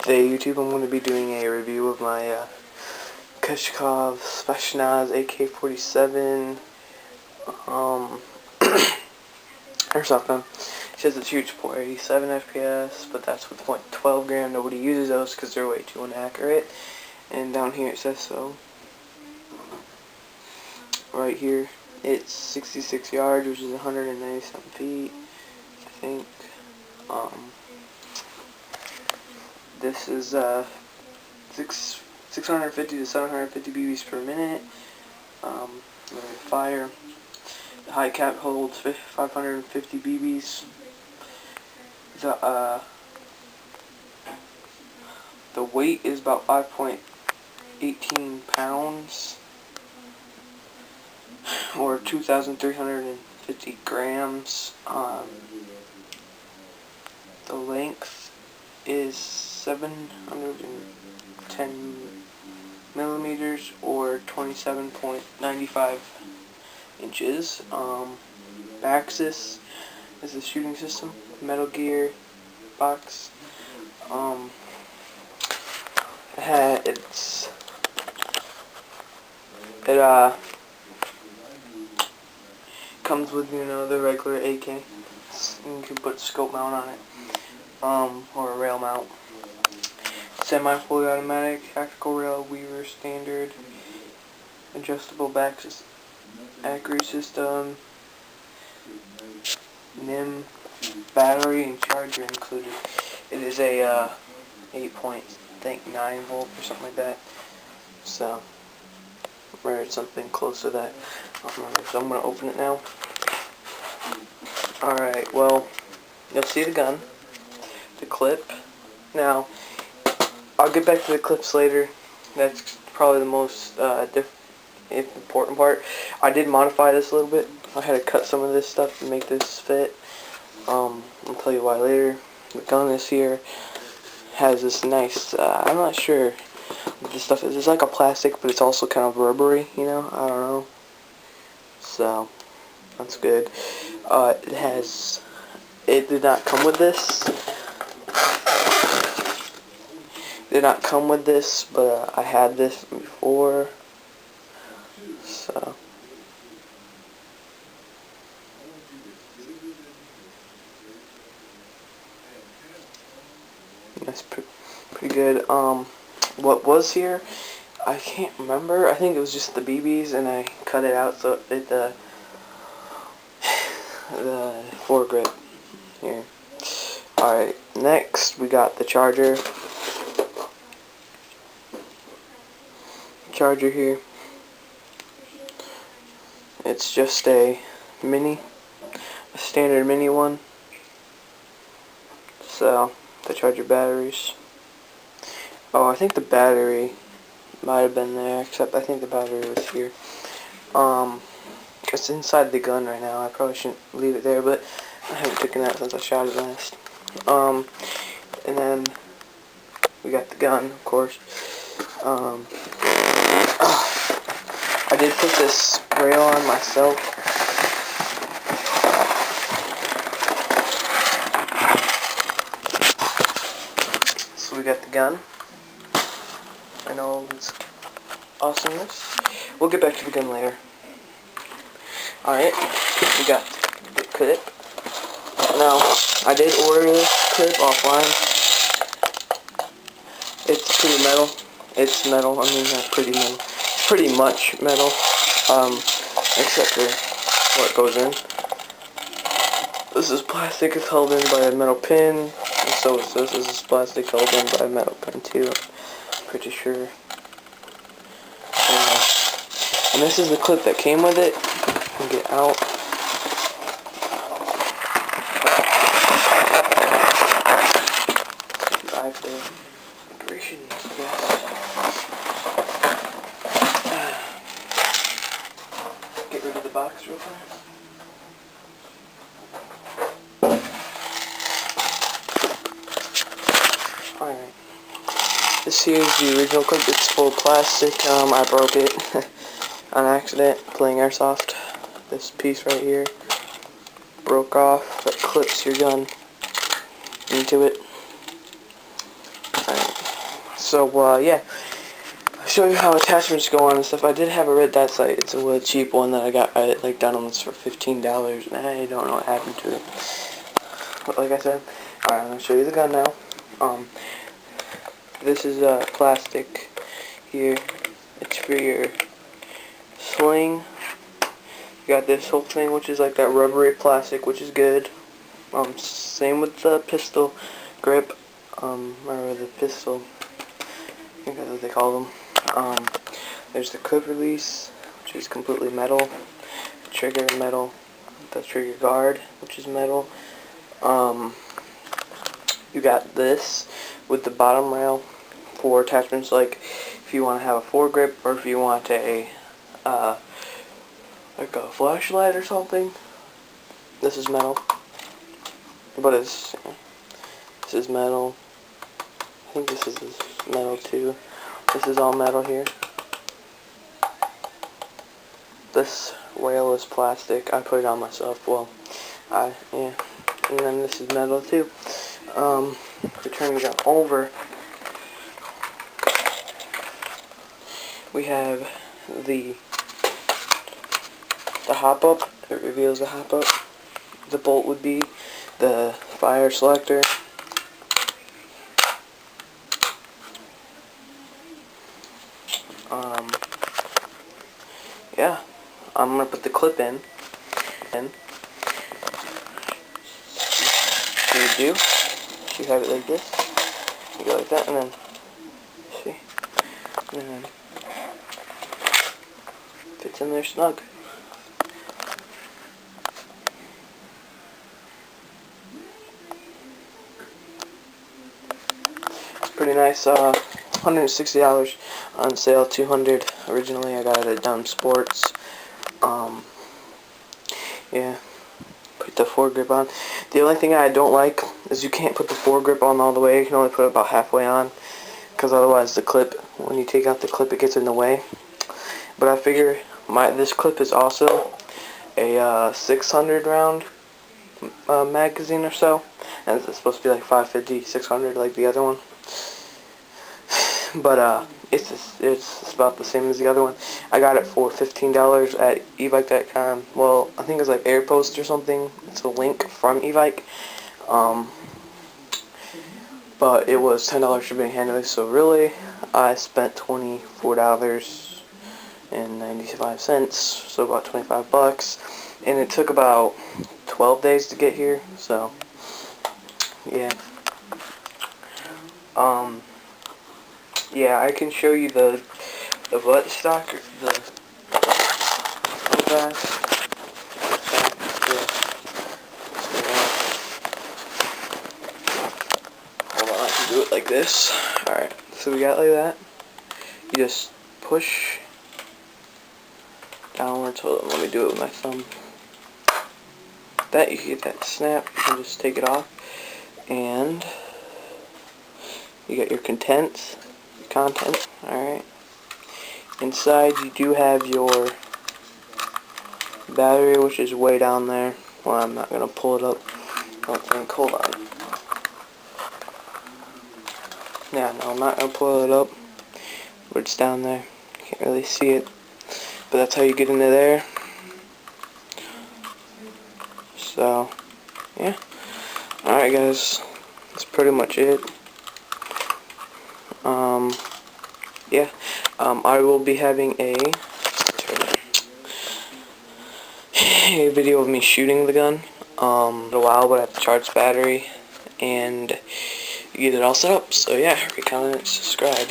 Today, YouTube, I'm going to be doing a review of my Kalashnikov spetsnaz ak47 airsoft gun. It says it shoots 487 FPS, but that's with .12 gram. Nobody uses those because they're way too inaccurate. And down here it says so. Right here, it's 66 yards, which is 197 feet, I think. This is 650 to 750 BBs per minute. Fire. The high cap holds 550 BBs. The weight is about 5.18 pounds, or 2,350 grams. The length is 710 millimeters, or 27.95 inches. Axis is the shooting system. Metal Gear box. It comes with, the regular AK. You can put a scope mount on it, or a rail mount. Semi-fully automatic, tactical rail, Weaver standard, adjustable back accuracy system, NIM, battery and charger included. It is a 8.9 volt or something like that. So, or something close to that. I don't remember. So I'm gonna open it now. Alright, well, you'll see the gun, the clip. Now, I'll get back to the clips later. That's probably the most important part. I did modify this a little bit. I had to cut some of this stuff to make this fit. I'll tell you why later. The gun is here. Has this nice, I'm not sure what this stuff is. It's like a plastic, but it's also kind of rubbery, I don't know. So, that's good. It did not come with this. But I had this before. So. That's pretty good. What was here? I can't remember. I think it was just the BBs, and I cut it out so it the foregrip here. Alright, next we got the charger. Here. It's just a standard mini one. So, the charger batteries. Oh, I think the battery might have been there, except I think the battery was here. It's inside the gun right now. I probably shouldn't leave it there, but I haven't taken that since I shot it last. And then we got the gun, of course. I did put this rail on myself. So we got the gun and all this awesomeness. We'll get back to the gun later. Alright, we got the clip. Now, I did order this clip offline. It's pretty metal. It's metal, not pretty metal. Pretty much metal, except for what goes in. This is plastic. It's held in by a metal pin, and so is this. This is plastic held in by a metal pin too. I'm pretty sure. And this is the clip that came with it. You can get out. Drive the vibration. Get rid of the box real fast. Alright. This here is the original clip. It's full of plastic. I broke it on accident playing Airsoft. This piece right here broke off. That clips your gun into it. Alright. So, yeah. I'll show you how attachments go on and stuff. I did have a red dot sight. It's a little cheap one that I got at, like, Dunhams for $15. And I don't know what happened to it. But like I said, alright, I'm going to show you the gun now. This is plastic here. It's for your sling. You got this whole thing, which is like that rubbery plastic, which is good. Same with the pistol grip, or the pistol, I think that's what they call them. There's the clip release, which is completely metal. The trigger metal. The trigger guard, which is metal. You got this with the bottom rail for attachments, like if you want to have a foregrip or if you want like a flashlight or something. This is metal, but this is metal. I think this is metal too. This is all metal here. This rail is plastic. I put it on myself. Well, yeah. And then this is metal too. To turn the gun over, we have the hop up. It reveals the hop up. The bolt would be the fire selector. Yeah, I'm gonna put the clip in. And you have it like this. You go like that, and then see, and then fits in there snug. It's pretty nice. $160 on sale. $200 originally. I got it at Dunhams Sports. Yeah. Put the foregrip on. The only thing I don't like is you can't put the foregrip on all the way. You can only put it about halfway on, because otherwise the clip, when you take out the clip, it gets in the way. But I figure this clip is also a 600 round magazine or so, and it's supposed to be like 550, 600 like the other one. But it's about the same as the other one. I got it for $15 at evike.com. Well, I think it's like Airpost or something. It's a link from evike. But it was $10 shipping and handling. So really, I spent $24.95. So about 25 bucks. And it took about 12 days to get here. So yeah. Yeah, I can show you the butt stock, the back. Hold on, I can do it like this. Alright, so we got like that. You just push downwards. Hold on, let me do it with my thumb. That, you get that snap, you can just take it off. And you got your content. Alright. Inside you do have your battery, which is way down there. Well, I'm not going to pull it up. I don't think. Hold on. Yeah, no, I'm not going to pull it up. But it's down there. You can't really see it. But that's how you get into there. So, yeah. Alright, guys. That's pretty much it. Yeah, I will be having a video of me shooting the gun in a while, but I have to charge the battery and get it all set up. So yeah, comment, subscribe.